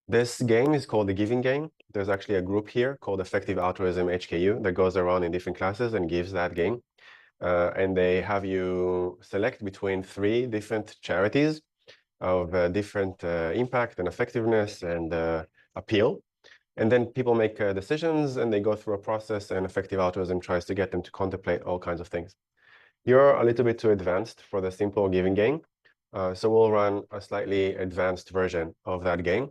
This game is called the Giving Game. There's actually a group here called Effective Altruism HKU that goes around in different classes and gives that game. And they have you select between 3 different charities of different impact and effectiveness and appeal. And then people make decisions and they go through a process, and Effective Altruism tries to get them to contemplate all kinds of things. You're a little bit too advanced for the simple Giving Game. So we'll run a slightly advanced version of that game.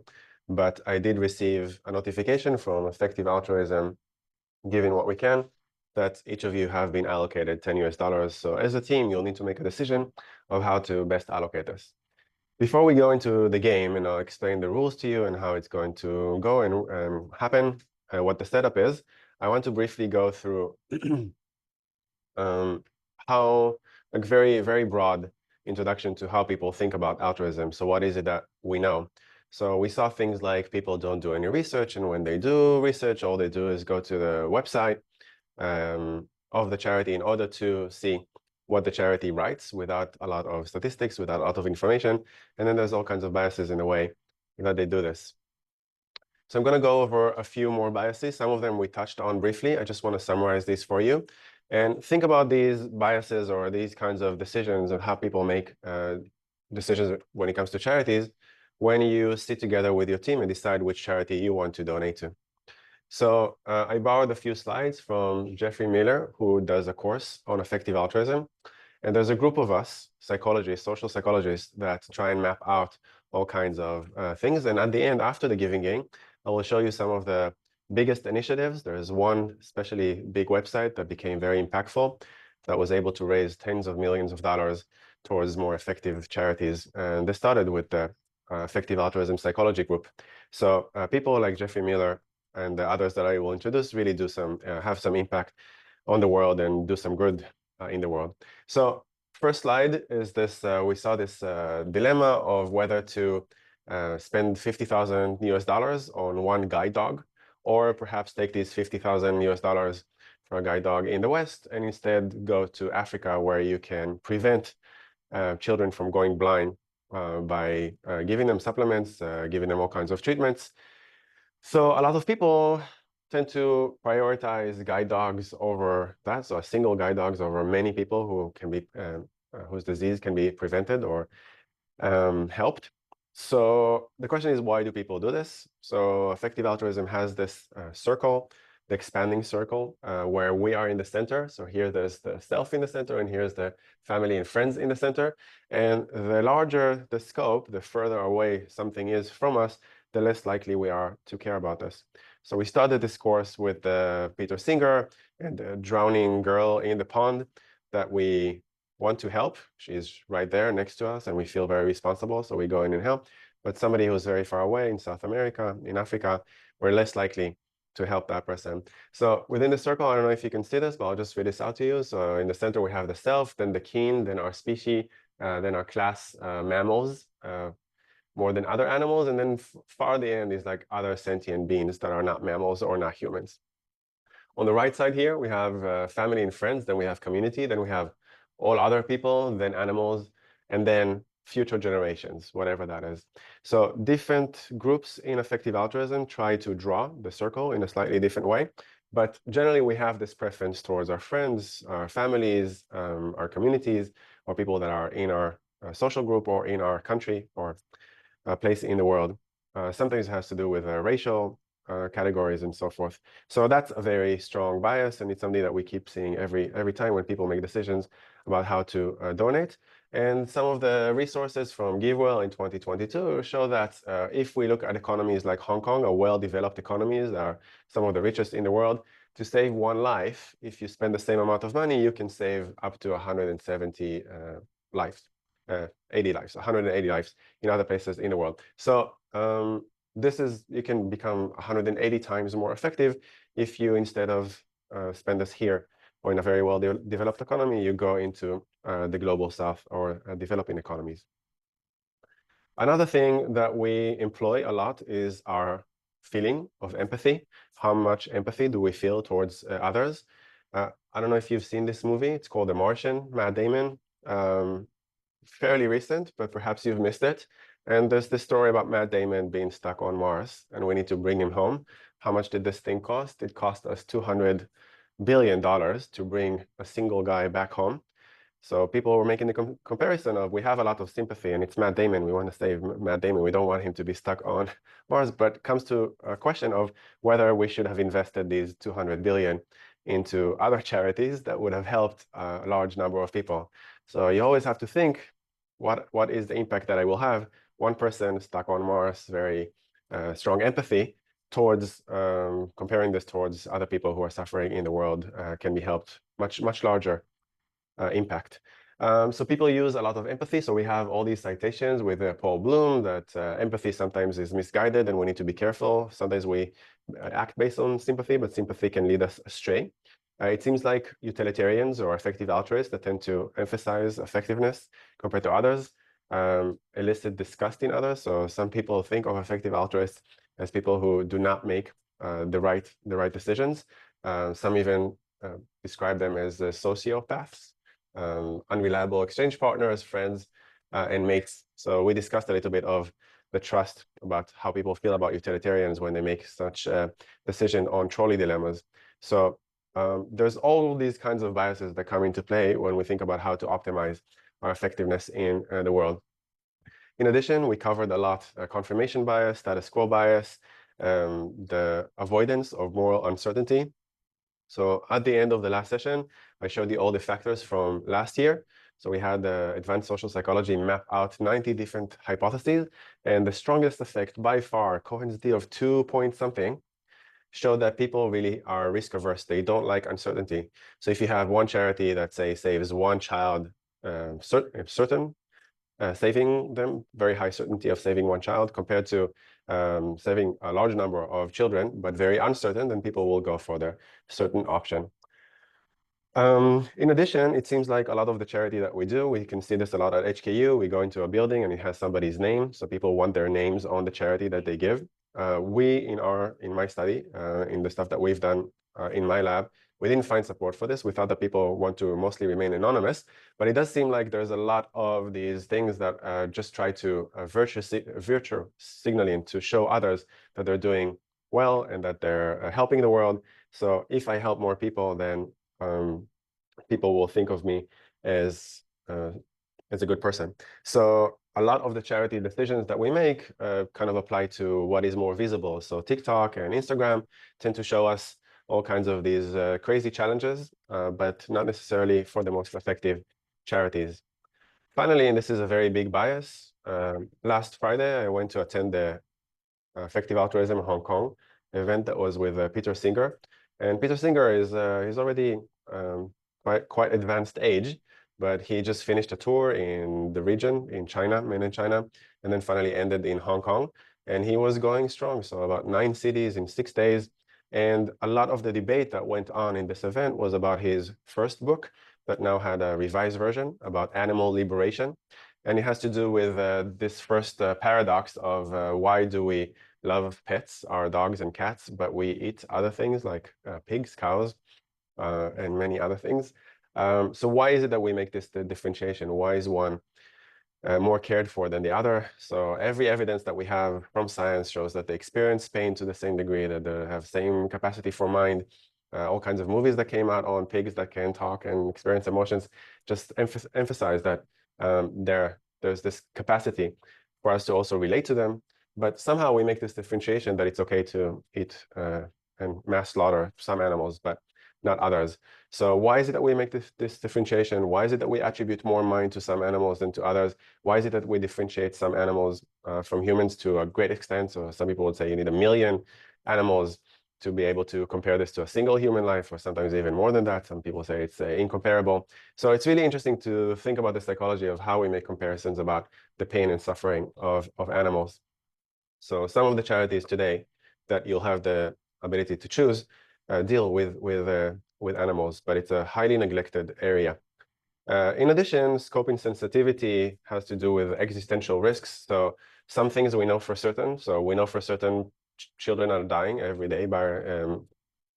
But I did receive a notification from Effective Altruism, given what we can, that each of you have been allocated $10 US. So as a team, you'll need to make a decision of how to best allocate this. Before we go into the game, and I'll explain the rules to you and how it's going to go and happen, what the setup is, I want to briefly go through how, like, very, very broad introduction to how people think about altruism. So what is it that we know? So we saw things like people don't do any research, and when they do research, all they do is go to the website of the charity in order to see what the charity writes without a lot of statistics, without a lot of information. And then there's all kinds of biases in the way that they do this. So I'm going to go over a few more biases. Some of them we touched on briefly. I just want to summarize these for you. And think about these biases or these kinds of decisions and how people make decisions when it comes to charities when you sit together with your team and decide which charity you want to donate to. So I borrowed a few slides from Jeffrey Miller, who does a course on effective altruism. And there's a group of us, psychologists, social psychologists, that try and map out all kinds of things. And at the end, after the Giving Game, I will show you some of the biggest initiatives. There's one especially big website that became very impactful, that was able to raise tens of millions of dollars towards more effective charities. And this started with the Effective Altruism Psychology Group. So people like Jeffrey Miller and the others that I will introduce really do some, have some impact on the world and do some good in the world. So first slide is this, we saw this dilemma of whether to spend $50,000 on one guide dog, or perhaps take these $50,000 for a guide dog in the West and instead go to Africa, where you can prevent children from going blind by giving them supplements, giving them all kinds of treatments. So a lot of people tend to prioritize guide dogs over that, so a single guide dogs over many people who can be whose disease can be prevented or helped. So the question is, why do people do this? So effective altruism has this circle, the expanding circle, where we are in the center. So here there's the self in the center, and here's the family and friends in the center. And the larger the scope, the further away something is from us, the less likely we are to care about this. So we started this course with Peter Singer and the drowning girl in the pond that we want to help. She's right there next to us, and we feel very responsible, so we go in and help. But somebody who's very far away in South America, in Africa, we're less likely to help that person. So within the circle, I don't know if you can see this, but I'll just read this out to you. So in the center, we have the self, then the kin, then our species, then our class, mammals, more than other animals, and then far at the end is like other sentient beings that are not mammals or not humans. On the right side here, we have family and friends, then we have community, then we have all other people, then animals, and then future generations, whatever that is. So different groups in effective altruism try to draw the circle in a slightly different way, but generally we have this preference towards our friends, our families, our communities, or people that are in our social group or in our country or place in the world. Sometimes it has to do with racial categories and so forth. So that's a very strong bias, and it's something that we keep seeing every time when people make decisions about how to donate. And some of the resources from GiveWell in 2022 show that if we look at economies like Hong Kong, or well-developed economies that are some of the richest in the world, to save one life, if you spend the same amount of money, you can save up to 170 lives. 80 lives, 180 lives in other places in the world. So you can become 180 times more effective if you, instead of spend this here or in a very well-developed economy, you go into the global south or developing economies. Another thing that we employ a lot is our feeling of empathy. How much empathy do we feel towards others? I don't know if you've seen this movie. It's called The Martian, Matt Damon. Fairly recent, but perhaps you've missed it. And there's this story about Matt Damon being stuck on Mars, and we need to bring him home. How much did this thing cost? It cost us $200 billion to bring a single guy back home. So people were making the comparison of, we have a lot of sympathy, and it's Matt Damon. We want to save Matt Damon. We don't want him to be stuck on Mars. But it comes to a question of whether we should have invested these 200 billion into other charities that would have helped a large number of people. So you always have to think, what is the impact that I will have? One person stuck on Mars, very strong empathy towards comparing this towards other people who are suffering in the world can be helped much larger impact. So people use a lot of empathy. So we have all these citations with Paul Bloom that empathy sometimes is misguided and we need to be careful. Sometimes we act based on sympathy, but sympathy can lead us astray. It seems like utilitarians or effective altruists that tend to emphasize effectiveness compared to others elicit disgust in others. So some people think of effective altruists as people who do not make the right decisions. Some even describe them as sociopaths. Unreliable exchange partners, friends, and mates. So we discussed a little bit of the trust about how people feel about utilitarians when they make such a decision on trolley dilemmas. So there's all these kinds of biases that come into play when we think about how to optimize our effectiveness in the world. In addition, we covered a lot confirmation bias, status quo bias, the avoidance of moral uncertainty. So at the end of the last session, I showed you all the factors from last year. So we had advanced social psychology map out 90 different hypotheses, and the strongest effect by far, coherence of 2 point something, showed that people really are risk averse. They don't like uncertainty. So if you have one charity that say saves one child, certain saving them, very high certainty of saving one child compared to saving a large number of children, but very uncertain, then people will go for the certain option. In addition, it seems like a lot of the charity that we do, we can see this a lot at HKU. We go into a building and it has somebody's name, so people want their names on the charity that they give. In my study, in the stuff that we've done in my lab, we didn't find support for this. We thought that people want to mostly remain anonymous, but it does seem like there's a lot of these things that just try to virtue signaling to show others that they're doing well and that they're helping the world. So if I help more people, then people will think of me as a good person. So a lot of the charity decisions that we make kind of apply to what is more visible. So TikTok and Instagram tend to show us all kinds of these crazy challenges, but not necessarily for the most effective charities. Finally, and this is a very big bias, last Friday, I went to attend the Effective Altruism in Hong Kong event that was with Peter Singer. And Peter Singer is he's already quite advanced age, but he just finished a tour in the region in China, mainland China, and then finally ended in Hong Kong. And he was going strong, so about 9 cities in 6 days. And a lot of the debate that went on in this event was about his first book that now had a revised version about animal liberation. And it has to do with this first paradox of why do we love pets, our dogs and cats, but we eat other things like pigs, cows, and many other things. So why is it that we make this differentiation? Why is one more cared for than the other? So every evidence that we have from science shows that they experience pain to the same degree, that they have same capacity for mind. All kinds of movies that came out on pigs that can talk and experience emotions just emphasize that there's this capacity for us to also relate to them. But somehow we make this differentiation that it's okay to eat and mass slaughter some animals, but not others. So why is it that we make this differentiation? Why is it that we attribute more mind to some animals than to others? Why is it that we differentiate some animals from humans to a great extent? So some people would say you need 1 million animals to be able to compare this to a single human life, or sometimes even more than that. Some people say it's incomparable. So it's really interesting to think about the psychology of how we make comparisons about the pain and suffering of animals. So some of the charities today that you'll have the ability to choose deal with animals, but it's a highly neglected area. In addition, scope insensitivity has to do with existential risks. So some things we know for certain. So we know for certain children are dying every day by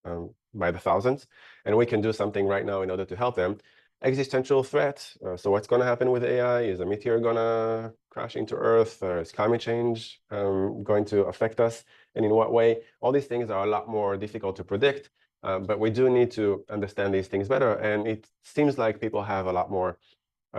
the thousands, and we can do something right now in order to help them. existential threat. So what's going to happen with AI? Is a meteor going to crash into Earth? Is climate change going to affect us? And in what way? All these things are a lot more difficult to predict, but we do need to understand these things better. And it seems like people have a lot more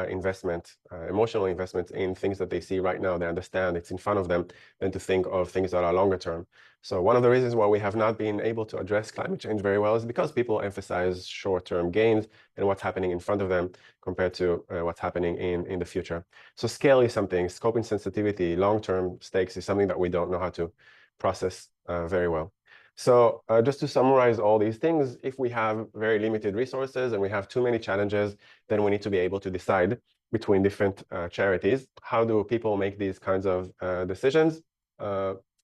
emotional investment in things that they see right now. They understand it's in front of them, than to think of things that are longer term. So one of the reasons why we have not been able to address climate change very well is because people emphasize short-term gains and what's happening in front of them compared to what's happening in the future. So scale is something, scope and sensitivity, long-term stakes is something that we don't know how to process very well. So just to summarize all these things, if we have very limited resources and we have too many challenges, then we need to be able to decide between different charities. How do people make these kinds of decisions?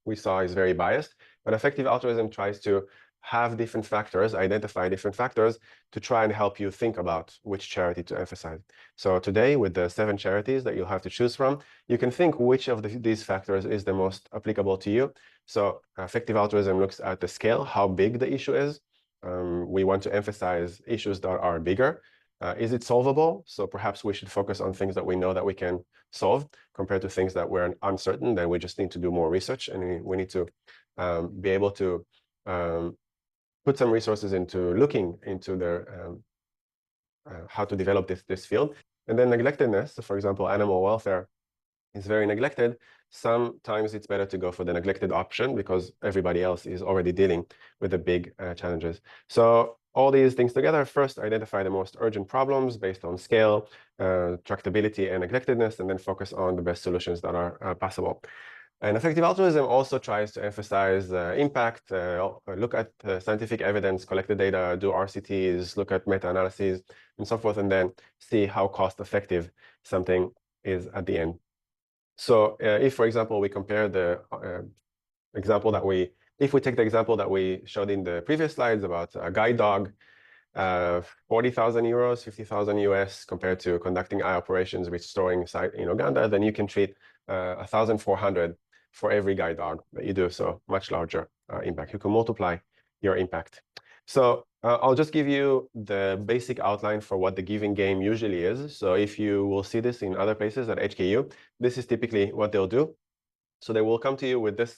We saw is very biased, but effective altruism tries to have different factors, identify different factors to try and help you think about which charity to emphasize. So today, with the 7 charities that you'll have to choose from, you can think which of these factors is the most applicable to you. So effective altruism looks at the scale, how big the issue is. We want to emphasize issues that are bigger. Is it solvable? So perhaps we should focus on things that we know that we can solve compared to things that we're uncertain. Then we just need to do more research, and we need to be able to put some resources into looking into how to develop this field. And then neglectedness, so for example, animal welfare is very neglected. Sometimes it's better to go for the neglected option because everybody else is already dealing with the big challenges. So all these things together, first identify the most urgent problems based on scale, tractability, and neglectedness, and then focus on the best solutions that are possible. And effective altruism also tries to emphasize impact, look at scientific evidence, collect the data, do RCTs, look at meta-analyses, and so forth, and then see how cost-effective something is at the end. So if, for example, we compare the if we take the example that we showed in the previous slides about a guide dog, 40,000 euros, 50,000 US compared to conducting eye operations, restoring sight in Uganda, then you can treat 1,400 for every guide dog that you do. So much larger impact. You can multiply your impact. So I'll just give you the basic outline for what the giving game usually is. So if you will see this in other places at HKU, this is typically what they'll do. So they will come to you with this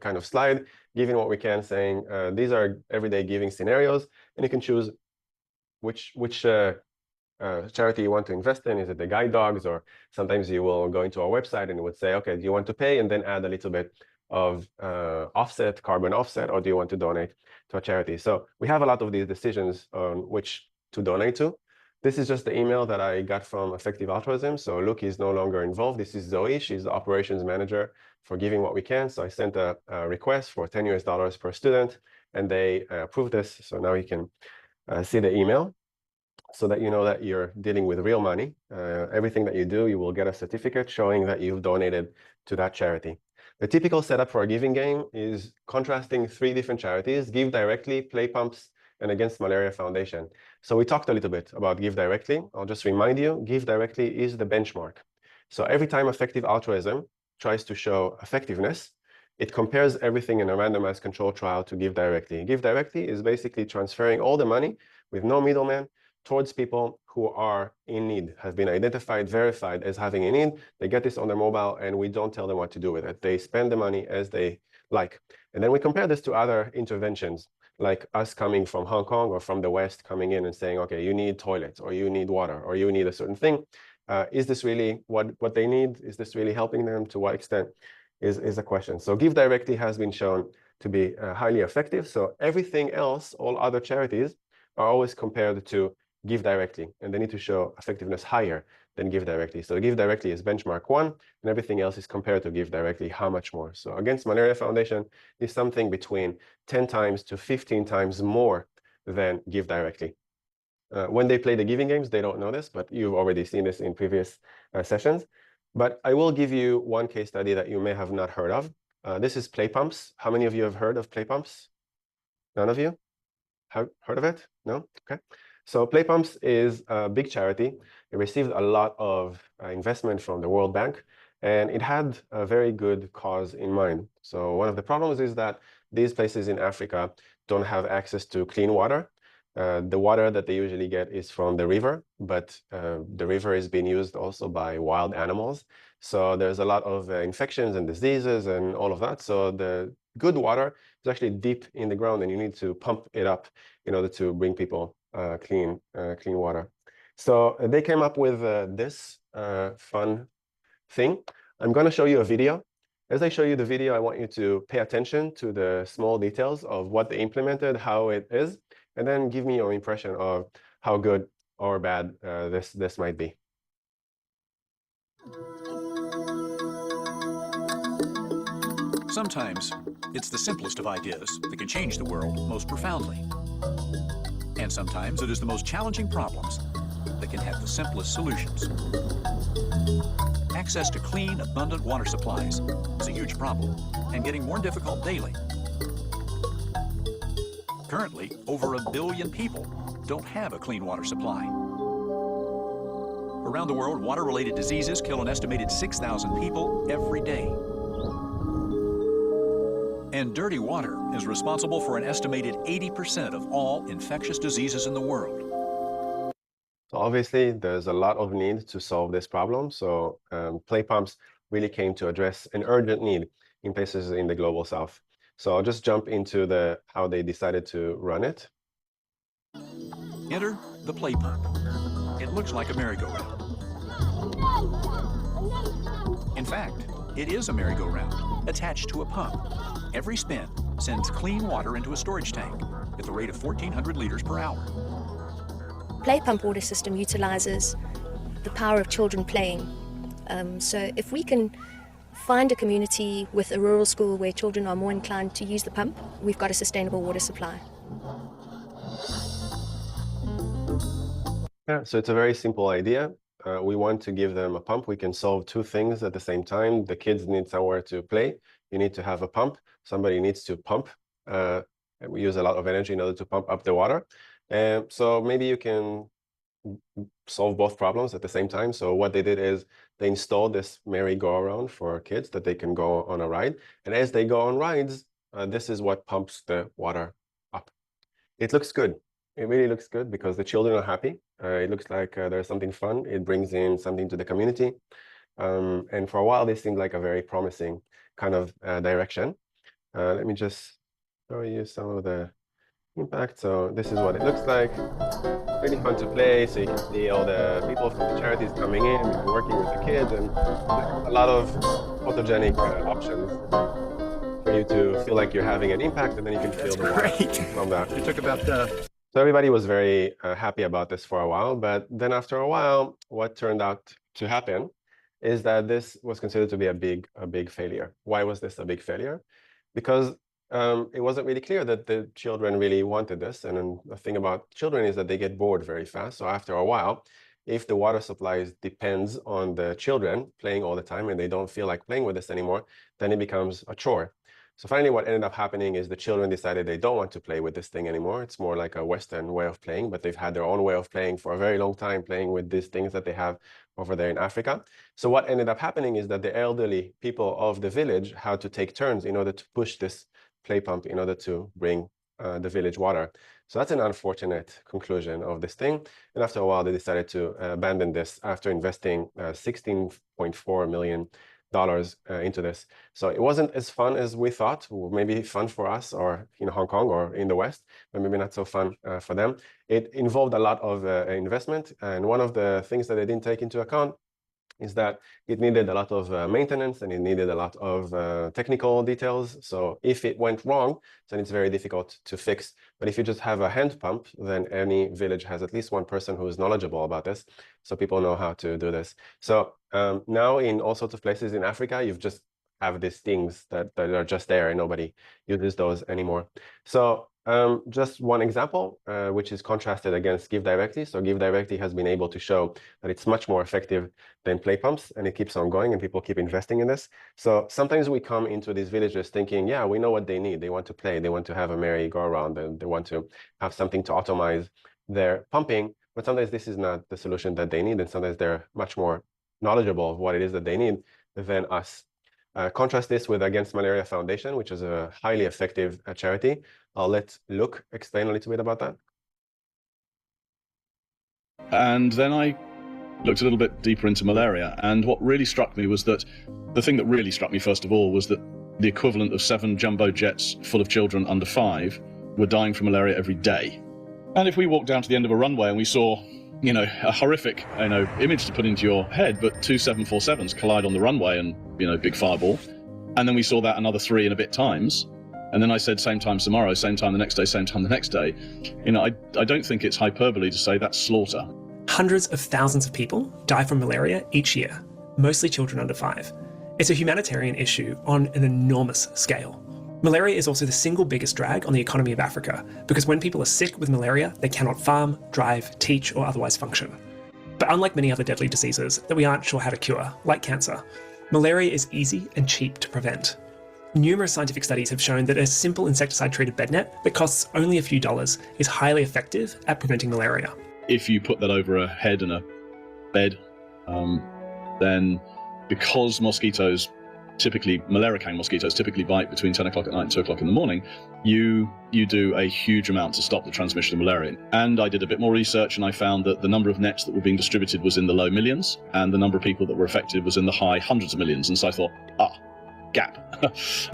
kind of slide, giving what we can, saying these are everyday giving scenarios, and you can choose which charity you want to invest in. Is it the guide dogs, or sometimes you will go into our website and it would say, okay, do you want to pay and then add a little bit of carbon offset, or do you want to donate to a charity? So we have a lot of these decisions on which to donate to. This is just the email that I got from Effective Altruism. So Luke is no longer involved. This is Zoe. She's the operations manager for Giving What We Can. So I sent a request for $10 US per student, and they approved this. So now you can see the email, so that you know that you're dealing with real money. Everything that you do, you will get a certificate showing that you've donated to that charity. The typical setup for a giving game is contrasting 3 different charities: Give Directly, Play Pumps, and Against Malaria Foundation. So we talked a little bit about Give Directly. I'll just remind you, Give Directly is the benchmark. So every time Effective Altruism tries to show effectiveness, it compares everything in a randomized control trial to Give Directly. Give Directly is basically transferring all the money with no middleman towards people who are in need, have been identified, verified as having a need. They get this on their mobile, and we don't tell them what to do with it. They spend the money as they like. And then we compare this to other interventions, like us coming from Hong Kong or from the West, coming in and saying, okay, you need toilets, or you need water, or you need a certain thing. Is this really what they need? Is this really helping them? To what extent is a question. So Give Directly has been shown to be highly effective. So everything else, all other charities, are always compared to Give Directly, and they need to show effectiveness higher than Give Directly. So Give Directly is benchmark 1, and everything else is compared to Give Directly, how much more. So Against Malaria Foundation is something between 10 times to 15 times more than Give Directly. When they play the giving games, they don't know this, but you've already seen this in previous sessions. But I will give you one case study that you may have not heard of. This is Play Pumps. How many of you have heard of Play Pumps? None of you have heard of it? No? Okay. So Play Pumps is a big charity. It received a lot of investment from the World Bank, and it had a very good cause in mind. So one of the problems is that these places in Africa don't have access to clean water. The water that they usually get is from the river, but the river is being used also by wild animals. So there's a lot of infections and diseases and all of that. So the good water is actually deep in the ground, and you need to pump it up in order to bring people clean water. So they came up with this fun thing. I'm going to show you a video. As I show you the video, I want you to pay attention to the small details of what they implemented, how it is, and then give me your impression of how good or bad this might be. Sometimes it's the simplest of ideas that can change the world most profoundly. And sometimes it is the most challenging problems that can have the simplest solutions. Access to clean, abundant water supplies is a huge problem and getting more difficult daily. Currently, over 1 billion people don't have a clean water supply. Around the world, water-related diseases kill an estimated 6,000 people every day. And dirty water is responsible for an estimated 80% of all infectious diseases in the world. So obviously, there's a lot of need to solve this problem. So play pumps really came to address an urgent need in places in the global south. So I'll just jump into how they decided to run it. Enter the play pump. It looks like a merry-go-round. In fact, it is a merry-go-round attached to a pump. Every spin sends clean water into a storage tank at the rate of 1,400 liters per hour. Play pump water system utilizes the power of children playing. So if we can find a community with a rural school where children are more inclined to use the pump, we've got a sustainable water supply. Yeah, so it's a very simple idea. We want to give them a pump. We can solve two things at the same time. The kids need somewhere to play. You need to have a pump. Somebody needs to pump. And we use a lot of energy in order to pump up the water. So maybe you can solve both problems at the same time. So what they did is they installed this merry-go-round for kids that they can go on a ride. And as they go on rides, this is what pumps the water up. It looks good. It really looks good because the children are happy. It looks like there's something fun. It brings in something to the community. And for a while, this seemed like a very promising kind of direction. Let me just show you some of the impact. So this is what it looks like. Really fun to play. So you can see all the people from the charities coming in and working with the kids, and a lot of photogenic options for you to feel like you're having an impact, and then you can feel the water from that. It took about So everybody was very happy about this for a while, but then after a while, what turned out to happen is that this was considered to be a big failure. Why was this a big failure? Because it wasn't really clear that the children really wanted this. And then the thing about children is that they get bored very fast. So after a while, if the water supply depends on the children playing all the time and they don't feel like playing with this anymore, then it becomes a chore. So finally, what ended up happening is the children decided they don't want to play with this thing anymore. It's more like a Western way of playing, but they've had their own way of playing for a very long time, playing with these things that they have over there in Africa. So what ended up happening is that the elderly people of the village had to take turns in order to push this play pump in order to bring the village water. So that's an unfortunate conclusion of this thing. And after a while, they decided to abandon this after investing $16.4 million into this. So it wasn't as fun as we thought. Maybe fun for us or in Hong Kong or in the West, but maybe not so fun for them. It involved a lot of investment. And one of the things that they didn't take into account is that it needed a lot of maintenance and it needed a lot of technical details. So if it went wrong, then it's very difficult to fix. But if you just have a hand pump, then any village has at least one person who is knowledgeable about this. So people know how to do this. So now in all sorts of places in Africa, you've just have these things that are just there and nobody uses those anymore. So just one example, which is contrasted against Give Directly. So Give Directly has been able to show that it's much more effective than play pumps, and it keeps on going, and people keep investing in this. So sometimes we come into these villages thinking, yeah, we know what they need. They want to play. They want to have a merry-go-round. They want to have something to automize their pumping. But sometimes this is not the solution that they need, and sometimes they're much more knowledgeable of what it is that they need than us. Contrast this with Against Malaria Foundation, which is a highly effective charity. I'll let Luke explain a little bit about that. And then I looked a little bit deeper into malaria, and what really struck me was that the thing that really struck me first of all was that the equivalent of 7 jumbo jets full of children under 5 were dying from malaria every day. And if we walked down to the end of a runway and we saw, a horrific, image to put into your head, but 2 747s collide on the runway and, big fireball, and then we saw that another 3 and a bit times, and then I said same time tomorrow, same time the next day, same time the next day, I don't think it's hyperbole to say that's slaughter. Hundreds of thousands of people die from malaria each year, mostly children under 5. It's a humanitarian issue on an enormous scale. Malaria is also the single biggest drag on the economy of Africa, because when people are sick with malaria, they cannot farm, drive, teach, or otherwise function. But unlike many other deadly diseases that we aren't sure how to cure, like cancer, malaria is easy and cheap to prevent. Numerous scientific studies have shown that a simple insecticide-treated bed net that costs only a few dollars is highly effective at preventing malaria. If you put that over a head and a bed, then because malaria-carrying mosquitoes typically bite between 10 o'clock at night and 2 o'clock in the morning, you do a huge amount to stop the transmission of malaria. And I did a bit more research, and I found that the number of nets that were being distributed was in the low millions, and the number of people that were affected was in the high hundreds of millions. And so I thought, gap.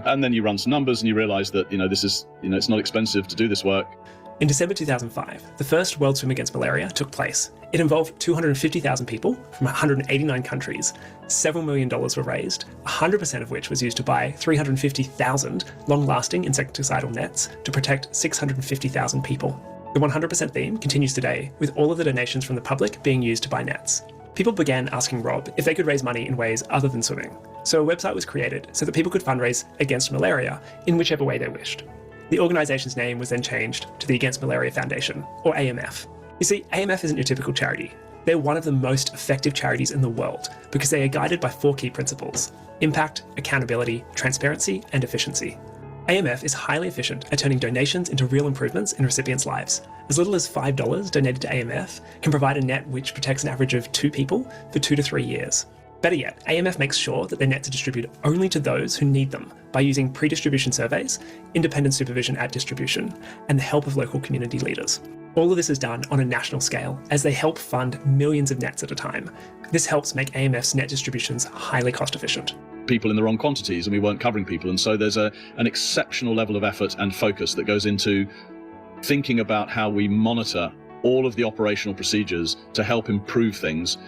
And then you run some numbers and you realize that, this is, it's not expensive to do this work. In December 2005, the first World Swim Against Malaria took place. It involved 250,000 people from 189 countries. Several $1 million were raised, 100% of which was used to buy 350,000 long-lasting insecticidal nets to protect 650,000 people. The 100% theme continues today, with all of the donations from the public being used to buy nets. People began asking Rob if they could raise money in ways other than swimming. So a website was created so that people could fundraise against malaria in whichever way they wished. The organisation's name was then changed to the Against Malaria Foundation, or AMF. You see, AMF isn't your typical charity. They're one of the most effective charities in the world because they are guided by 4 key principles: impact, accountability, transparency, and efficiency. AMF is highly efficient at turning donations into real improvements in recipients' lives. As little as $5 donated to AMF can provide a net which protects an average of 2 people for 2 to 3 years. Better yet, AMF makes sure that their nets are distributed only to those who need them by using pre-distribution surveys, independent supervision at distribution, and the help of local community leaders. All of this is done on a national scale as they help fund millions of nets at a time. This helps make AMF's net distributions highly cost efficient. People in the wrong quantities, and we weren't covering people, and so there's an exceptional level of effort and focus that goes into thinking about how we monitor all of the operational procedures to help improve things.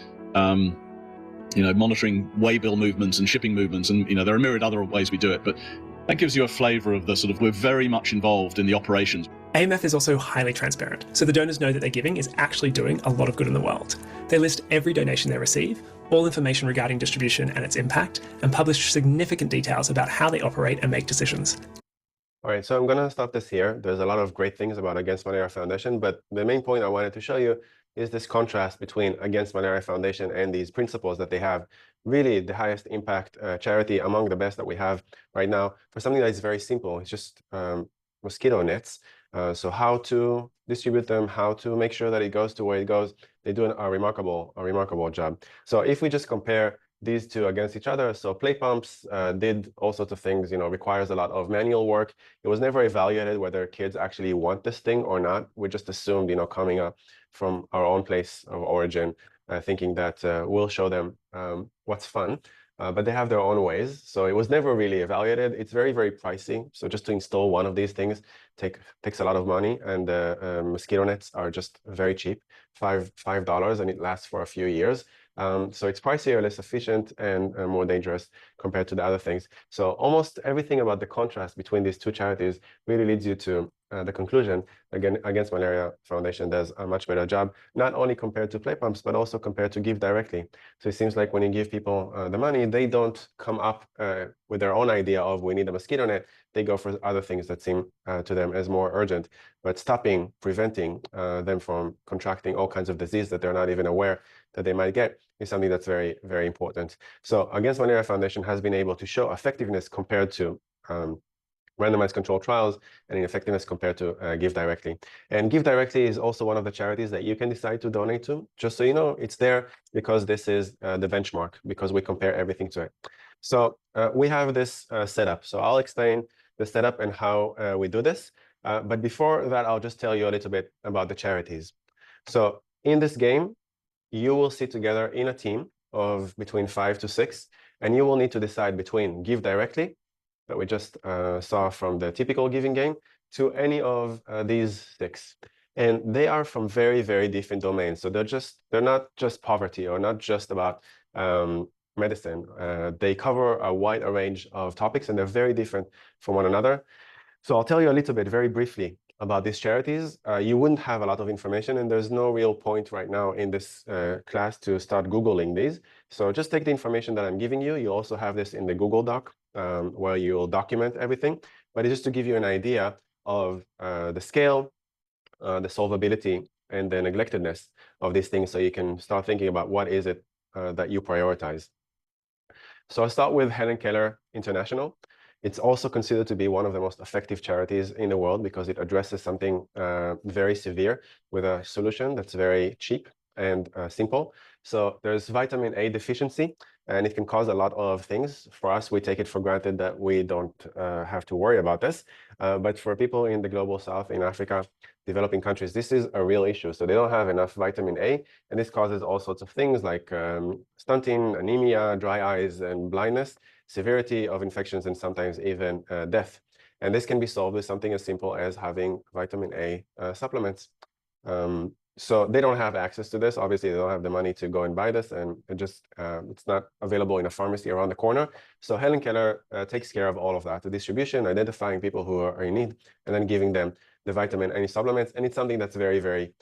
Monitoring waybill movements and shipping movements, and there are a myriad other ways we do it, but that gives you a flavour of the we're very much involved in the operations. AMF is also highly transparent, so the donors know that their giving is actually doing a lot of good in the world. They list every donation they receive, all information regarding distribution and its impact, and publish significant details about how they operate and make decisions. All right, so I'm going to stop this here. There's a lot of great things about Against Malaria Foundation, but the main point I wanted to show you is this contrast between Against Malaria Foundation and these principles that they have. Really the highest impact charity among the best that we have right now for something that is very simple. It's just mosquito nets. So how to distribute them, how to make sure that it goes to where it goes. They do a remarkable job. So if we just compare these two against each other, so play pumps did all sorts of things, requires a lot of manual work. It was never evaluated whether kids actually want this thing or not. We just assumed, coming up from our own place of origin, thinking that we'll show them what's fun. But they have their own ways. So it was never really evaluated. It's very, very pricey. So just to install one of these things takes a lot of money. And mosquito nets are just very cheap, $5, and it lasts for a few years. So it's pricier, less efficient, and more dangerous compared to the other things. So almost everything about the contrast between these two charities really leads you to the conclusion, again, Against Malaria Foundation does a much better job, not only compared to play pumps, but also compared to Give Directly. So it seems like when you give people the money, they don't come up with their own idea of we need a mosquito net. They go for other things that seem to them as more urgent, but preventing them from contracting all kinds of disease that they're not even aware that they might get is something that's very, very important. So Against Malaria Foundation has been able to show effectiveness compared to randomized controlled trials and effectiveness compared to Give Directly. And Give Directly is also one of the charities that you can decide to donate to. Just so you know, it's there because this is the benchmark, because we compare everything to it. So we have this setup. So I'll explain the setup and how we do this. But before that, I'll just tell you a little bit about the charities. So In this game, you will sit together in a team of between 5 to 6, and you will need to decide between give directly, that we just saw from the typical giving game, to any of these 6. And they are from very, very different domains. So they're not just poverty or not just about medicine. They cover a wide range of topics, and they're very different from one another. So I'll tell you a little bit very briefly about these charities. You wouldn't have a lot of information, and there's no real point right now in this class to start Googling these. So just take the information that I'm giving you. You also have this in the Google Doc where you'll document everything. But it's just to give you an idea of the scale, the solvability, and the neglectedness of these things, so you can start thinking about what is it that you prioritize. So I'll start with Helen Keller International. It's also considered to be one of the most effective charities in the world because it addresses something very severe with a solution that's very cheap and simple. So there's vitamin A deficiency, and it can cause a lot of things. For us, we take it for granted that we don't have to worry about this. But for people in the global south, in Africa, developing countries, this is a real issue. So they don't have enough vitamin A, and this causes all sorts of things like stunting, anemia, dry eyes, and blindness, severity of infections, and sometimes even death. And this can be solved with something as simple as having vitamin A supplements. So they don't have access to this. Obviously, they don't have the money to go and buy this, and it's not available in a pharmacy around the corner. So Helen Keller takes care of all of that, the distribution, identifying people who are in need, and then giving them the vitamin A supplements. And it's something that's very, very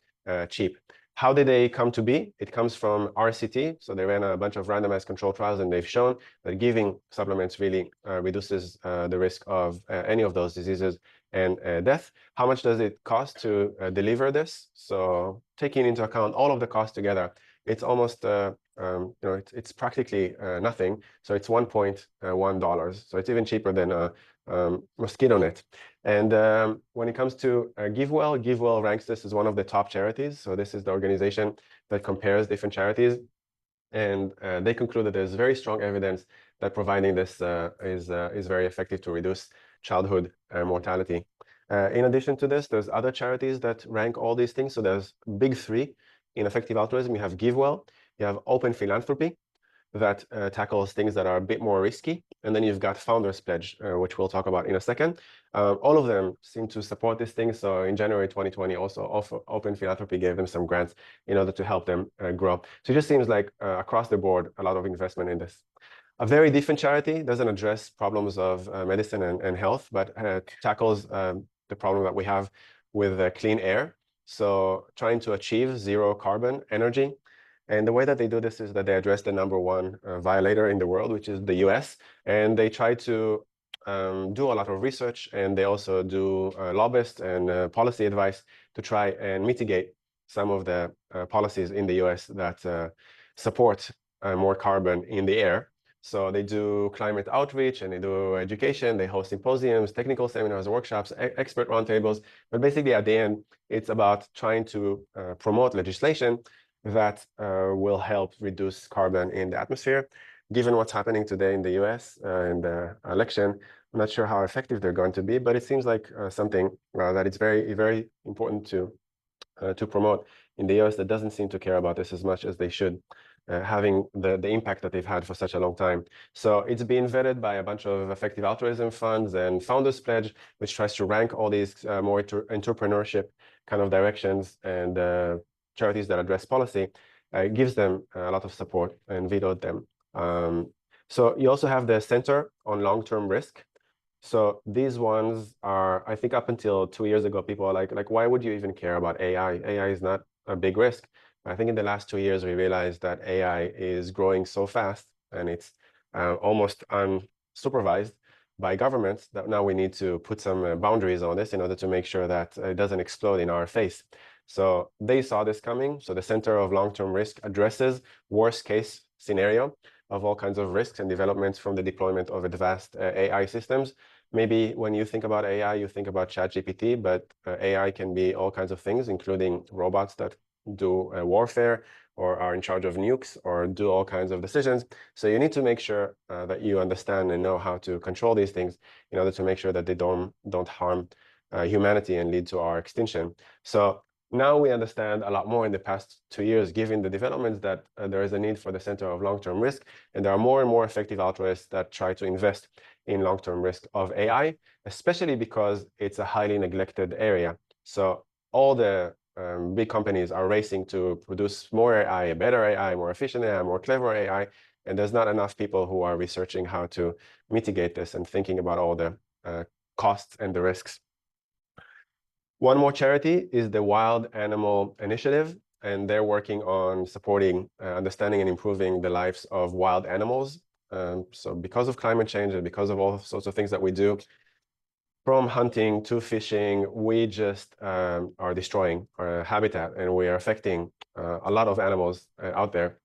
cheap. How did they come to be? It comes from RCT. So they ran a bunch of randomized control trials, and they've shown that giving supplements really reduces the risk of any of those diseases and death. How much does it cost to deliver this? So taking into account all of the costs together, it's almost it's practically nothing. So it's $1.1. So it's even cheaper than mosquito net. And when it comes to GiveWell, GiveWell ranks this as one of the top charities. So this is the organization that compares different charities. And they conclude that there's very strong evidence that providing this is very effective to reduce childhood mortality. In addition to this, there's other charities that rank all these things. So there's big 3 in effective altruism. You have GiveWell, you have Open Philanthropy, that tackles things that are a bit more risky. And then you've got Founders Pledge, which we'll talk about in a second. All of them seem to support this thing. So in January 2020, also Open Philanthropy gave them some grants in order to help them grow. So it just seems like across the board, a lot of investment in this. A very different charity doesn't address problems of medicine and health, but tackles the problem that we have with clean air. So trying to achieve zero carbon energy. And the way that they do this is that they address the #1 violator in the world, which is the US. And they try to do a lot of research, and they also do lobbyist and policy advice to try and mitigate some of the policies in the US that support more carbon in the air. So they do climate outreach, and they do education. They host symposiums, technical seminars, workshops, expert roundtables. But basically, at the end, it's about trying to promote legislation that will help reduce carbon in the atmosphere. Given what's happening today in the US in the election, I'm not sure how effective they're going to be, but it seems like something that it's very, very important to promote in the US that doesn't seem to care about this as much as they should, having the impact that they've had for such a long time. So it's being vetted by a bunch of effective altruism funds and Founders Pledge, which tries to rank all these more entrepreneurship kind of directions and charities that address policy. Gives them a lot of support and vetoed them. So you also have the Center on Long-Term Risk. So these ones are, I think up until 2 years ago, people are like, why would you even care about AI? AI is not a big risk. I think in the last 2 years, we realized that AI is growing so fast, and it's almost unsupervised by governments, that now we need to put some boundaries on this in order to make sure that it doesn't explode in our face. So they saw this coming. So the Center of Long-Term Risk addresses worst case scenario of all kinds of risks and developments from the deployment of advanced AI systems. Maybe when you think about AI, you think about ChatGPT, but AI can be all kinds of things, including robots that do warfare or are in charge of nukes or do all kinds of decisions. So you need to make sure that you understand and know how to control these things in order to make sure that they don't harm humanity and lead to our extinction. So Now we understand a lot more in the past 2 years, given the developments, that there is a need for the Center of Long-Term Risk, and there are more and more effective altruists that try to invest in long-term risk of AI, especially because it's a highly neglected area. So all the big companies are racing to produce more AI, better AI, more efficient AI, more clever AI, and there's not enough people who are researching how to mitigate this and thinking about all the costs and the risks. One more charity is the Wild Animal Initiative, and they're working on supporting, understanding and improving the lives of wild animals. So because of climate change and because of all sorts of things that we do, from hunting to fishing, we just are destroying our habitat, and we are affecting a lot of animals out there.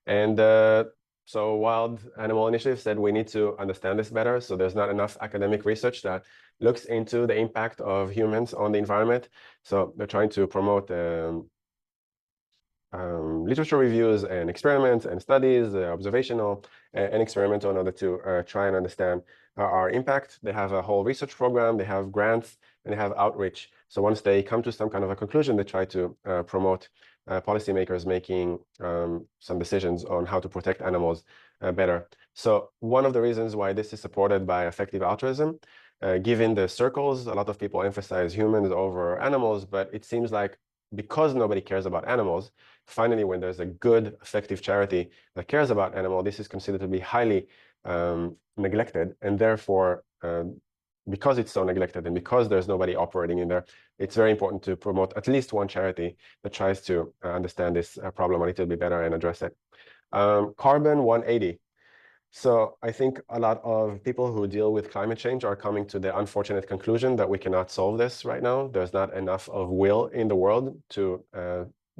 And so Wild Animal Initiative said we need to understand this better. So there's not enough academic research that looks into the impact of humans on the environment. So they're trying to promote literature reviews and experiments and studies, observational and experimental, in order to try and understand our impact. They have a whole research program, they have grants, and they have outreach. So once they come to some kind of a conclusion, they try to promote policymakers making some decisions on how to protect animals better. So one of the reasons why this is supported by effective altruism, given the circles, a lot of people emphasize humans over animals, but it seems like because nobody cares about animals, finally, when there's a good, effective charity that cares about animals, this is considered to be highly neglected, and therefore, because it's so neglected and because there's nobody operating in there, it's very important to promote at least one charity that tries to understand this problem a little bit better and address it. Carbon 180. So I think a lot of people who deal with climate change are coming to the unfortunate conclusion that we cannot solve this right now. There's not enough of will in the world to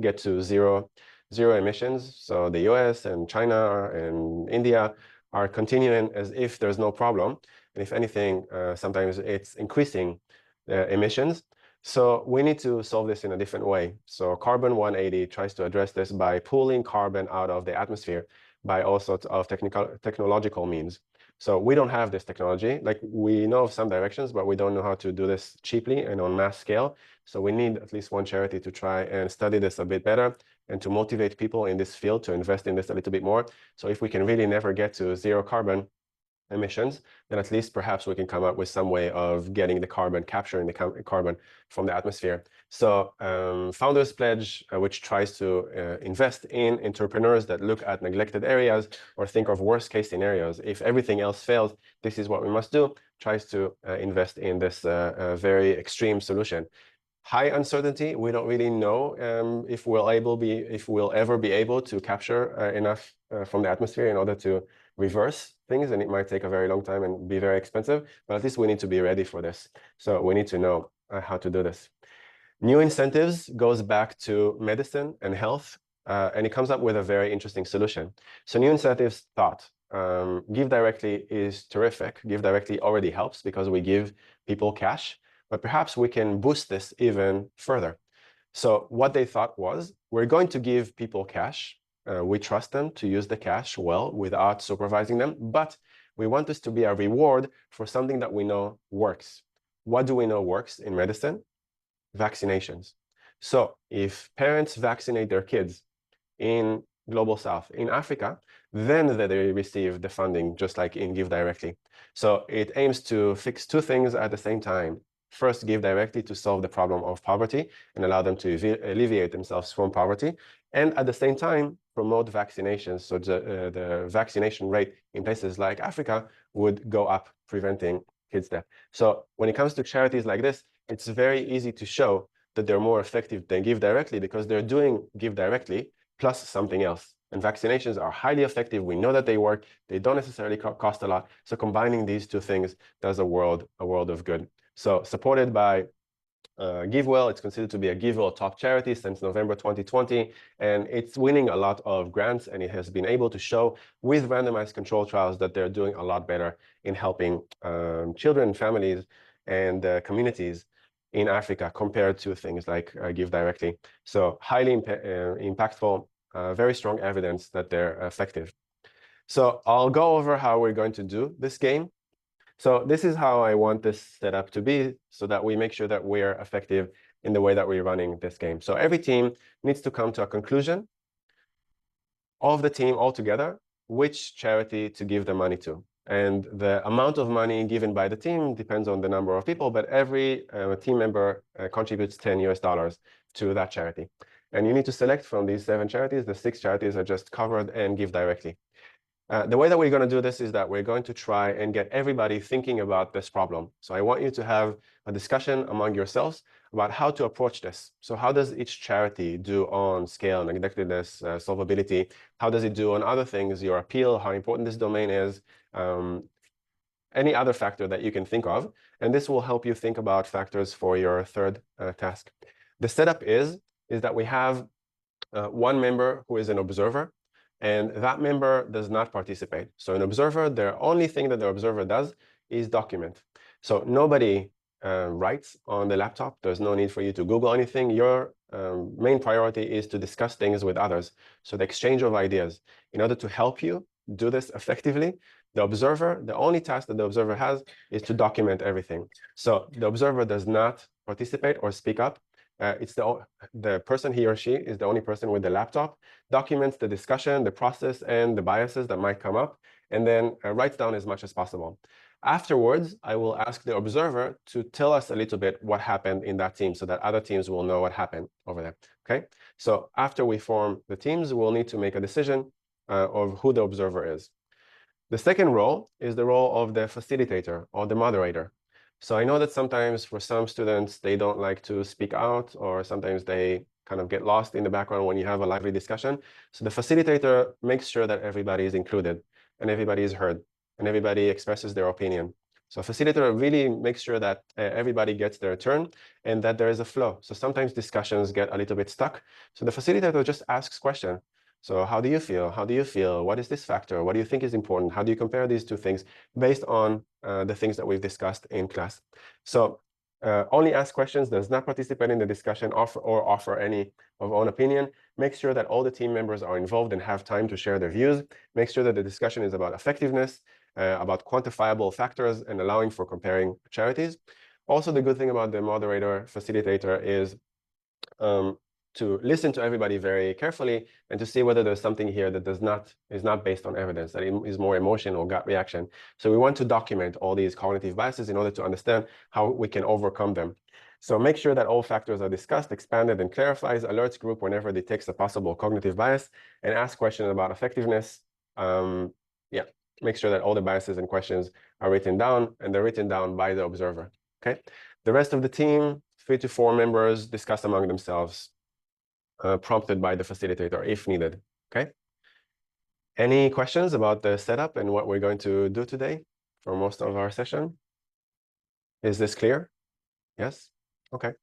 get to zero emissions. So the US and China and India are continuing as if there's no problem. And if anything, sometimes it's increasing emissions. So we need to solve this in a different way. So Carbon 180 tries to address this by pulling carbon out of the atmosphere by all sorts of technological means. So we don't have this technology. Like, we know of some directions, but we don't know how to do this cheaply and on mass scale. So we need at least one charity to try and study this a bit better and to motivate people in this field to invest in this a little bit more. So if we can really never get to zero carbon emissions, then at least perhaps we can come up with some way of getting the carbon, capturing the carbon from the atmosphere. So Founders Pledge, which tries to invest in entrepreneurs that look at neglected areas or think of worst case scenarios. If everything else fails, this is what we must do, tries to invest in this very extreme solution. High uncertainty. We don't really know if we'll ever be able to capture enough from the atmosphere in order to reverse things, and it might take a very long time and be very expensive, but at least we need to be ready for this. So we need to know how to do this. New incentives goes back to medicine and health, and it comes up with a very interesting solution. So new incentives thought, give directly is terrific. Give directly already helps because we give people cash, but perhaps we can boost this even further. So what they thought was, we're going to give people cash. We trust them to use the cash well without supervising them, but we want this to be a reward for something that we know works. What do we know works in medicine? Vaccinations. So if parents vaccinate their kids in Global South, in Africa, then they receive the funding just like in Give Directly. So it aims to fix two things at the same time. First, give directly to solve the problem of poverty and allow them to alleviate themselves from poverty. And at the same time, promote vaccinations. So the vaccination rate in places like Africa would go up, preventing kids' death. So when it comes to charities like this, it's very easy to show that they're more effective than Give Directly because they're doing Give Directly plus something else. And vaccinations are highly effective. We know that they work. They don't necessarily cost a lot. So combining these two things does a world of good. So supported by GiveWell, it's considered to be a GiveWell top charity since November 2020, and it's winning a lot of grants, and it has been able to show with randomized control trials that they're doing a lot better in helping children, families, and communities in Africa compared to things like Give Directly. So highly impactful, very strong evidence that they're effective. So I'll go over how we're going to do this game. So this is how I want this setup to be so that we make sure that we're effective in the way that we're running this game. So every team needs to come to a conclusion of the team altogether, which charity to give the money to. And the amount of money given by the team depends on the number of people, but every team member contributes $10 to that charity. And you need to select from these 7 charities. The 6 charities are just covered and give directly. The way that we're going to do this is that we're going to try and get everybody thinking about this problem. So I want you to have a discussion among yourselves about how to approach this. So how does each charity do on scale, neglectedness, solvability? How does it do on other things, your appeal, how important this domain is, any other factor that you can think of. And this will help you think about factors for your third task. The setup is that we have one member who is an observer, and that member does not participate. So an observer, the only thing that the observer does is document. So nobody writes on the laptop. There's no need for you to Google anything. Your main priority is to discuss things with others. So the exchange of ideas. In order to help you do this effectively, the observer, the only task that the observer has is to document everything. So the observer does not participate or speak up. It's the person, he or she, is the only person with the laptop, documents the discussion, the process, and the biases that might come up, and then writes down as much as possible. Afterwards, I will ask the observer to tell us a little bit what happened in that team so that other teams will know what happened over there. Okay, so after we form the teams, we'll need to make a decision of who the observer is. The second role is the role of the facilitator or the moderator. So I know that sometimes for some students, they don't like to speak out, or sometimes they kind of get lost in the background when you have a lively discussion. So the facilitator makes sure that everybody is included and everybody is heard and everybody expresses their opinion. So a facilitator really makes sure that everybody gets their turn and that there is a flow. So sometimes discussions get a little bit stuck. So the facilitator just asks questions. So how do you feel? How do you feel? What is this factor? What do you think is important? How do you compare these two things based on the things that we've discussed in class? So only ask questions, does not participate in the discussion or offer any of own opinion. Make sure that all the team members are involved and have time to share their views. Make sure that the discussion is about effectiveness, about quantifiable factors, and allowing for comparing charities. Also, the good thing about the moderator facilitator is to listen to everybody very carefully and to see whether there's something here that is not based on evidence, that it is more emotion or gut reaction. So we want to document all these cognitive biases in order to understand how we can overcome them. So make sure that all factors are discussed, expanded, and clarifies, alerts group whenever they detects a possible cognitive bias, and ask questions about effectiveness. Make sure that all the biases and questions are written down, and they're written down by the observer. Okay. The rest of the team, 3 to 4 members, discuss among themselves. Prompted by the facilitator if needed. Okay. Any questions about the setup and what we're going to do today for most of our session? Is this clear? Yes? Okay.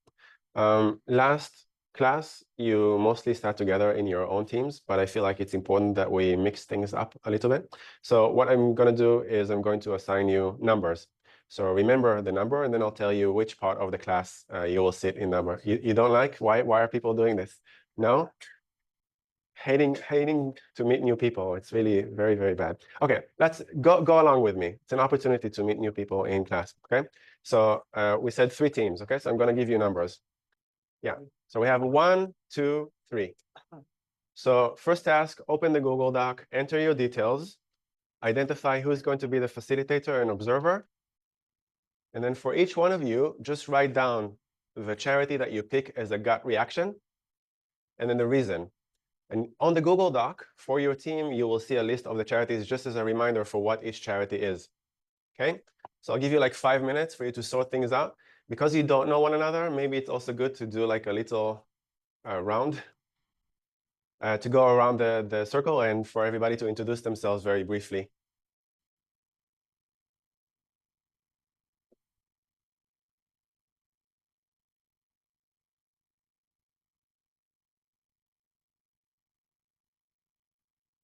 Last class, you mostly sat together in your own teams, but I feel like it's important that we mix things up a little bit. So what I'm going to do is I'm going to assign you numbers. So remember the number, and then I'll tell you which part of the class you will sit in number. You don't like? Why are people doing this? No? Hating to meet new people. It's really very, very bad. Okay, let's go along with me. It's an opportunity to meet new people in class. Okay, so we said 3 teams. Okay, so I'm going to give you numbers. Yeah, so we have 1, 2, 3. So first task, open the Google Doc, enter your details, identify who's going to be the facilitator and observer. And then for each one of you, just write down the charity that you pick as a gut reaction, and then the reason. And on the Google Doc, for your team, you will see a list of the charities just as a reminder for what each charity is. Okay? So I'll give you like 5 minutes for you to sort things out. Because you don't know one another, maybe it's also good to do like a little round to go around the circle and for everybody to introduce themselves very briefly.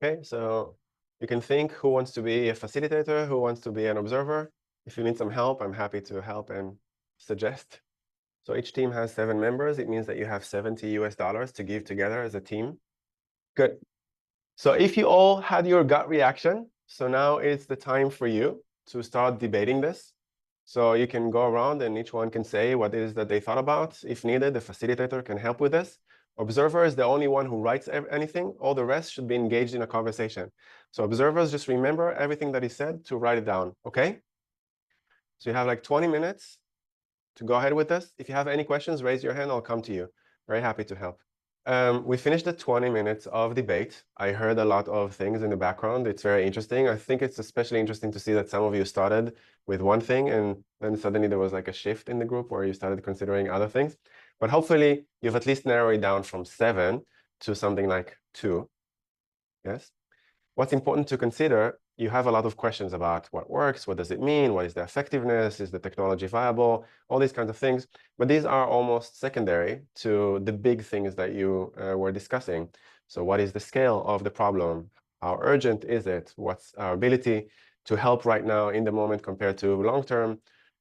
Okay, so you can think who wants to be a facilitator, who wants to be an observer. If you need some help, I'm happy to help and suggest. So each team has 7 members. It means that you have $70 to give together as a team. Good. So if you all had your gut reaction, so now it's the time for you to start debating this. So you can go around and each one can say what it is that they thought about. If needed, the facilitator can help with this. Observer is the only one who writes anything. All the rest should be engaged in a conversation. So observers, just remember everything that he said to write it down, okay? So you have like 20 minutes to go ahead with this. If you have any questions, raise your hand. I'll come to you. Very happy to help. We finished the 20 minutes of debate. I heard a lot of things in the background. It's very interesting. I think it's especially interesting to see that some of you started with one thing and then suddenly there was like a shift in the group where you started considering other things. But hopefully you've at least narrowed it down from 7 to something like 2. Yes. What's important to consider, you have a lot of questions about what works, what does it mean, what is the effectiveness, is the technology viable, all these kinds of things. But these are almost secondary to the big things that you were discussing. So what is the scale of the problem? How urgent is it? What's our ability to help right now in the moment compared to long term?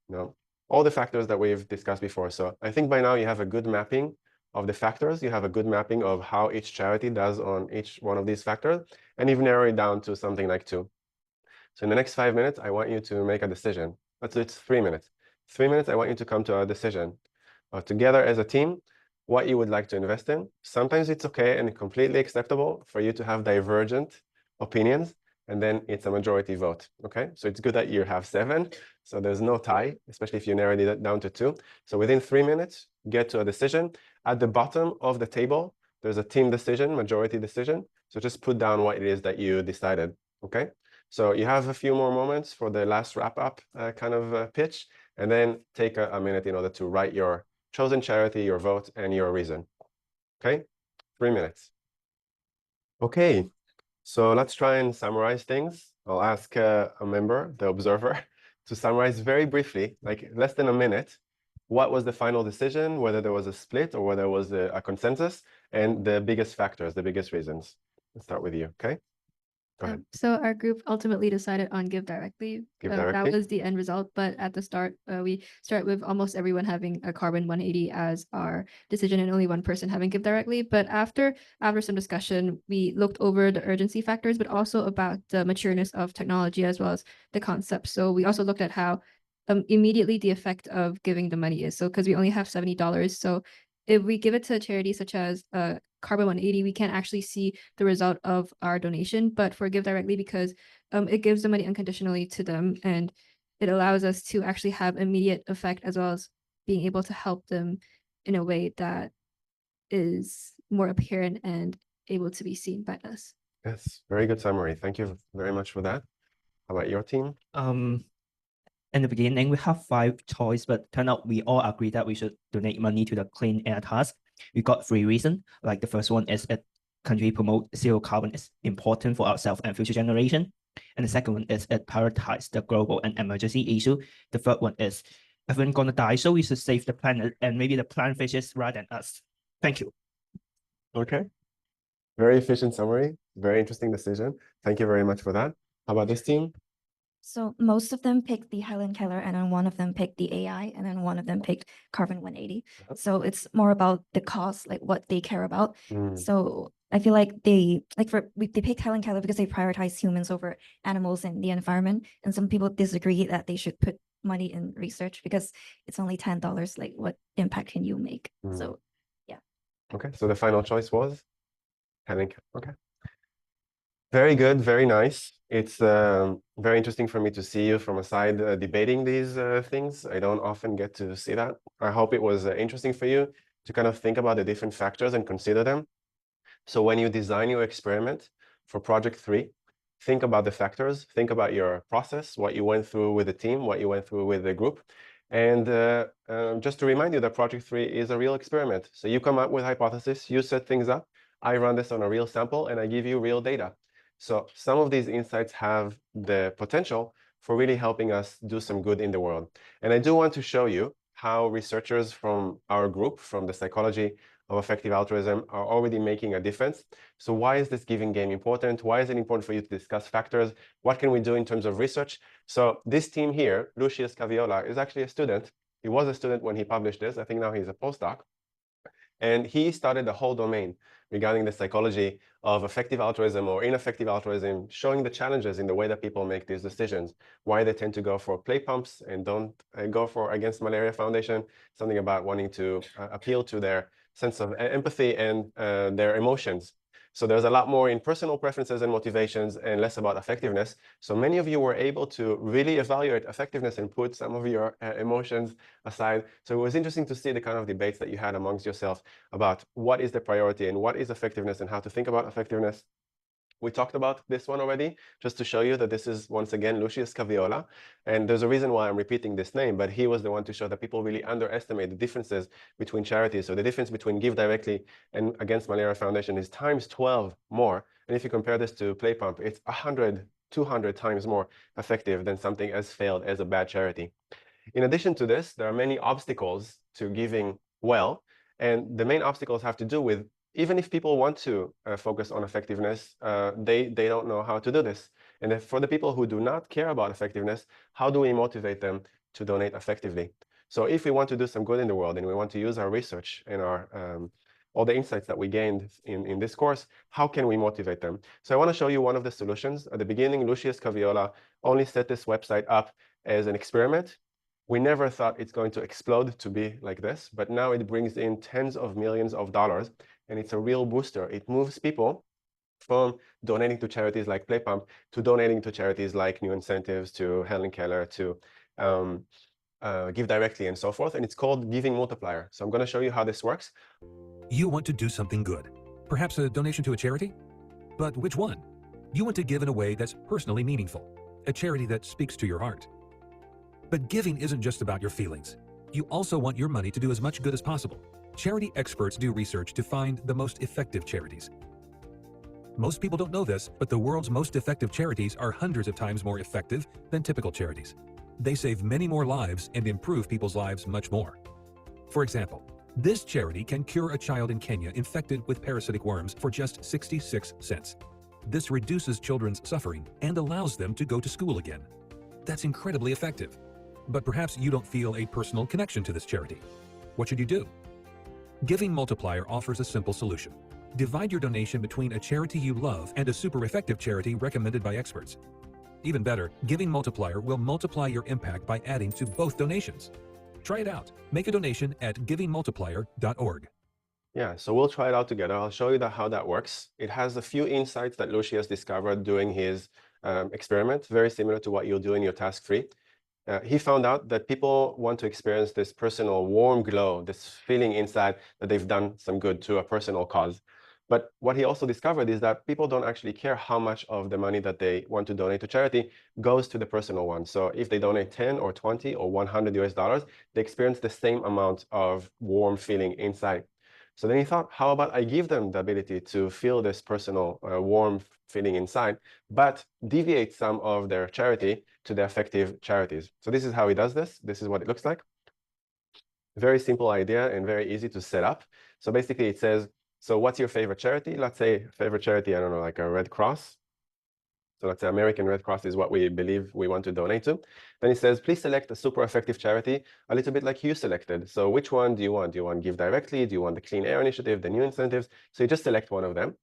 You know, all the factors that we've discussed before. So I think by now you have a good mapping of the factors. You have a good mapping of how each charity does on each one of these factors. And you've narrowed it down to something like 2. So in the next 5 minutes, I want you to make a decision. It's 3 minutes. 3 minutes, I want you to come to a decision. Together as a team, what you would like to invest in. Sometimes it's okay and completely acceptable for you to have divergent opinions, and then it's a majority vote, okay? So it's good that you have 7, so there's no tie, especially if you narrowed it down to 2. So within 3 minutes, get to a decision. At the bottom of the table, there's a team decision, majority decision. So just put down what it is that you decided, okay? So you have a few more moments for the last wrap-up kind of pitch, and then take a minute in order to write your chosen charity, your vote, and your reason. Okay, 3 minutes. Okay, so let's try and summarize things. I'll ask a member, the observer, to summarize very briefly, like less than a minute, what was the final decision, whether there was a split or whether there was a consensus, and the biggest factors, the biggest reasons. Let's start with you, okay? Go ahead. So our group ultimately decided on give directly. Give That directly. was the end result. But at the start, we start with almost everyone having a carbon 180 as our decision and only one person having give directly. But after some discussion, we looked over the urgency factors, but also about the matureness of technology as well as the concept. So we also looked at how immediately the effect of giving the money is. So because we only have $70, so if we give it to a charity such as Carbon 180, we can't actually see the result of our donation, but for Give Directly, because it gives the money unconditionally to them, and it allows us to actually have immediate effect as well as being able to help them in a way that is more apparent and able to be seen by us. Yes, very good summary. Thank you very much for that. How about your team? In the beginning, we have 5 choices, but turned out we all agree that we should donate money to the clean air task. We got 3 reasons. Like the first one is that country promote zero carbon is important for ourselves and future generation. And the second one is it prioritize the global and emergency issue. The third one is everyone gonna die, so we should save the planet and maybe the plant fishes rather than us. Thank you. Okay. Very efficient summary. Very interesting decision. Thank you very much for that. How about this team? So most of them picked the Helen Keller, and then one of them picked the AI, and then one of them picked Carbon 180. So it's more about the cause, like what they care about. So I feel like they picked Helen Keller because they prioritize humans over animals and the environment. And some people disagree that they should put money in research because it's only $10. Like, what impact can you make? So yeah. Okay, so the final choice was Helen Keller. Okay. Very good, very nice. It's very interesting for me to see you from a side debating these things. I don't often get to see that. I hope it was interesting for you to kind of think about the different factors and consider them. So when you design your experiment for project 3, think about the factors, think about your process, what you went through with the team, what you went through with the group. And just to remind you that project 3 is a real experiment. So you come up with hypothesis, you set things up, I run this on a real sample, and I give you real data. So some of these insights have the potential for really helping us do some good in the world. And I do want to show you how researchers from our group, from the psychology of effective altruism, are already making a difference. So why is this giving game important? Why is it important for you to discuss factors? What can we do in terms of research? So this team here, Lucius Caviola, is actually a student. He was a student when he published this. I think now he's a postdoc. And he started a whole domain regarding the psychology of effective altruism or ineffective altruism, showing the challenges in the way that people make these decisions, why they tend to go for play pumps and don't go for Against Malaria Foundation, something about wanting to appeal to their sense of empathy and their emotions. So there's a lot more in personal preferences and motivations and less about effectiveness. So many of you were able to really evaluate effectiveness and put some of your emotions aside. So it was interesting to see the kind of debates that you had amongst yourself about what is the priority and what is effectiveness and how to think about effectiveness. We talked about this one already, just to show you that this is, once again, Lucius Caviola. And there's a reason why I'm repeating this name, but he was the one to show that people really underestimate the differences between charities. So the difference between Give Directly and Against Malaria Foundation is times 12 more. And if you compare this to Play Pump, it's 100, 200 times more effective than something as failed as a bad charity. In addition to this, there are many obstacles to giving well. And the main obstacles have to do with, even if people want to focus on effectiveness, they don't know how to do this. And for the people who do not care about effectiveness, how do we motivate them to donate effectively? So if we want to do some good in the world and we want to use our research and our all the insights that we gained in this course, how can we motivate them? So I want to show you one of the solutions. At the beginning, Lucius Caviola only set this website up as an experiment. We never thought it's going to explode to be like this, but now it brings in tens of millions of dollars, and it's a real booster. It moves people from donating to charities like Play Pump to donating to charities like New Incentives, to Helen Keller, to Give Directly, and so forth. And it's called Giving Multiplier. So I'm going to show you how this works. You want to do something good, perhaps a donation to a charity? But which one? You want to give in a way that's personally meaningful, a charity that speaks to your heart. But giving isn't just about your feelings. You also want your money to do as much good as possible. Charity experts do research to find the most effective charities. Most people don't know this, but the world's most effective charities are hundreds of times more effective than typical charities. They save many more lives and improve people's lives much more. For example, this charity can cure a child in Kenya infected with parasitic worms for just 66 cents. This reduces children's suffering and allows them to go to school again. That's incredibly effective. But perhaps you don't feel a personal connection to this charity. What should you do? Giving Multiplier offers a simple solution. Divide your donation between a charity you love and a super effective charity recommended by experts. Even better, Giving Multiplier will multiply your impact by adding to both donations. Try it out. Make a donation at givingmultiplier.org. Yeah, so we'll try it out together. I'll show you how that works. It has a few insights that Lucius discovered doing his experiment, very similar to what you'll do in your task-free. He found out that people want to experience this personal warm glow, this feeling inside that they've done some good to a personal cause. But what he also discovered is that people don't actually care how much of the money that they want to donate to charity goes to the personal one. So if they donate 10 or 20 or $100, they experience the same amount of warm feeling inside. So then he thought, how about I give them the ability to feel this personal warm feeling inside, but deviate some of their charity to the effective charities. So this is how he does this. This is what it looks like. Very simple idea and very easy to set up. So basically it says, so what's your favorite charity? Let's say favorite charity, I don't know, like a Red Cross. So let's say American Red Cross is what we believe we want to donate to. Then it says, please select a super effective charity, a little bit like you selected. So which one do you want? Do you want Give Directly? Do you want the Clean Air Initiative, the New Incentives? So you just select one of them.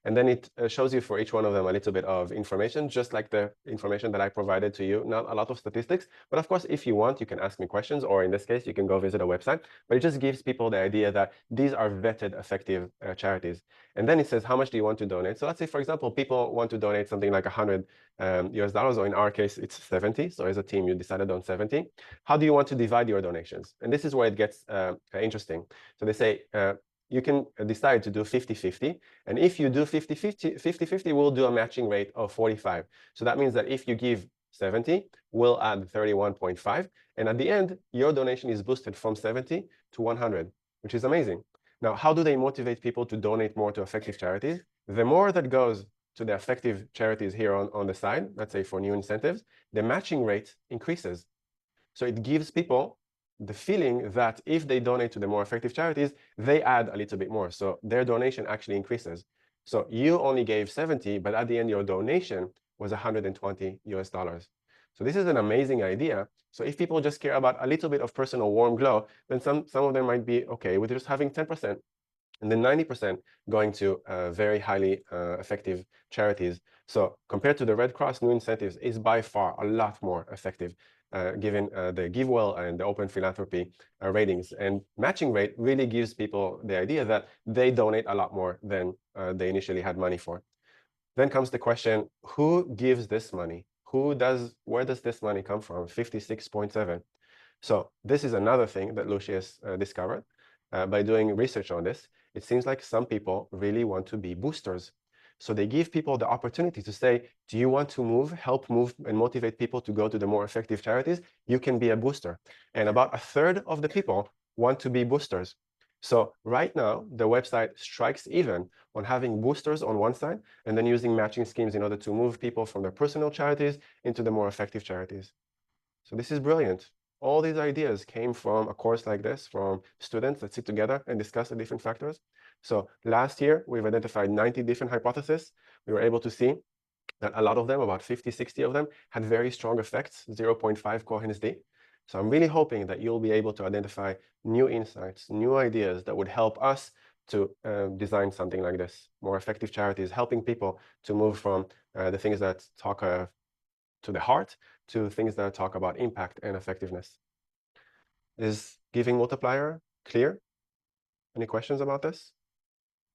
And then it shows you for each one of them a little bit of information, just like the information that I provided to you. Not a lot of statistics, but of course, if you want, you can ask me questions, or in this case, you can go visit a website. But it just gives people the idea that these are vetted, effective charities. And then it says, how much do you want to donate? So let's say, for example, people want to donate something like $100 US, or in our case, it's 70. So as a team, you decided on 70. How do you want to divide your donations? And this is where it gets interesting. So they say, you can decide to do 50-50. And if you do 50-50, we'll do a matching rate of 45. So that means that if you give 70, we'll add 31.5. And at the end, your donation is boosted from 70 to 100, which is amazing. Now, how do they motivate people to donate more to effective charities? The more that goes to the effective charities here on the side, let's say for New Incentives, the matching rate increases. So it gives people the feeling that if they donate to the more effective charities, they add a little bit more. So their donation actually increases. So you only gave 70, but at the end, your donation was $120 US. So this is an amazing idea. So if people just care about a little bit of personal warm glow, then some of them might be okay with just having 10%. and then 90% going to very highly effective charities. So compared to the Red Cross, new incentives is by far a lot more effective, given the GiveWell and the open philanthropy ratings. And matching rate really gives people the idea that they donate a lot more than they initially had money for. Then comes the question, who gives this money? Where does this money come from? 56.7. So this is another thing that Lucius discovered by doing research on this. It seems like some people really want to be boosters. So they give people the opportunity to say, do you want to help move and motivate people to go to the more effective charities? You can be a booster. And about a third of the people want to be boosters. So right now, the website strikes even on having boosters on one side and then using matching schemes in order to move people from their personal charities into the more effective charities. So this is brilliant. All these ideas came from a course like this, from students that sit together and discuss the different factors. So last year, we've identified 90 different hypotheses. We were able to see that a lot of them, about 50, 60 of them, had very strong effects, 0.5 Cohen's d. So I'm really hoping that you'll be able to identify new insights, new ideas that would help us to design something like this, more effective charities, helping people to move from the things that talk to the heart to things that talk about impact and effectiveness. Is Giving Multiplier clear? Any questions about this?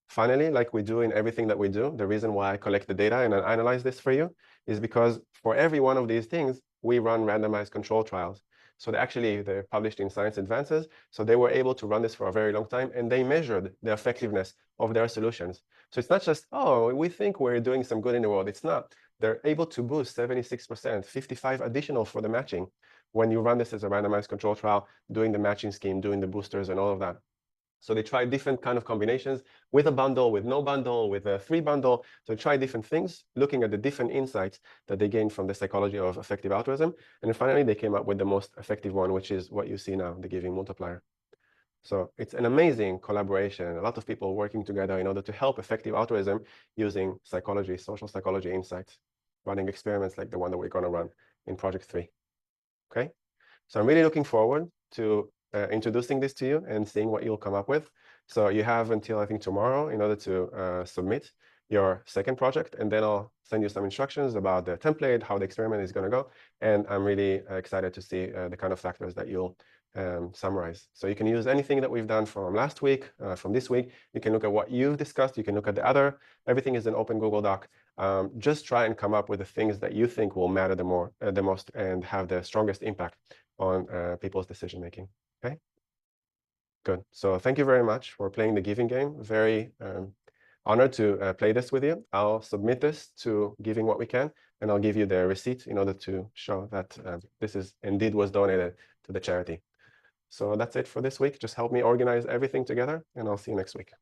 Finally, like we do in everything that we do, the reason why I collect the data and I analyze this for you is because for every one of these things, we run randomized control trials. So they're published in Science Advances. So they were able to run this for a very long time, and they measured the effectiveness of their solutions. So it's not just, oh, we think we're doing some good in the world. It's not. They're able to boost 76%, 55 additional for the matching when you run this as a randomized control trial, doing the matching scheme, doing the boosters and all of that. So they tried different kind of combinations with a bundle, with no bundle, with a free bundle. So they tried different things, looking at the different insights that they gained from the psychology of effective altruism. And then finally, they came up with the most effective one, which is what you see now, the Giving Multiplier. So it's an amazing collaboration, a lot of people working together in order to help effective altruism using psychology, social psychology insights, running experiments like the one that we're going to run in Project 3. Okay, so I'm really looking forward to introducing this to you and seeing what you'll come up with. So you have until, I think, tomorrow in order to submit your second project, and then I'll send you some instructions about the template, how the experiment is going to go. And I'm really excited to see the kind of factors that you'll summarize. So you can use anything that we've done from last week, from this week. You can look at what you've discussed. You can look at the other. Everything is an open Google Doc. Just try and come up with the things that you think will matter the most and have the strongest impact on people's decision making. Okay, good. So thank you very much for playing the giving game. Very honored to play this with you. I'll submit this to Giving What We Can, and I'll give you the receipt in order to show that this is indeed was donated to the charity. So that's it for this week. Just help me organize everything together, and I'll see you next week.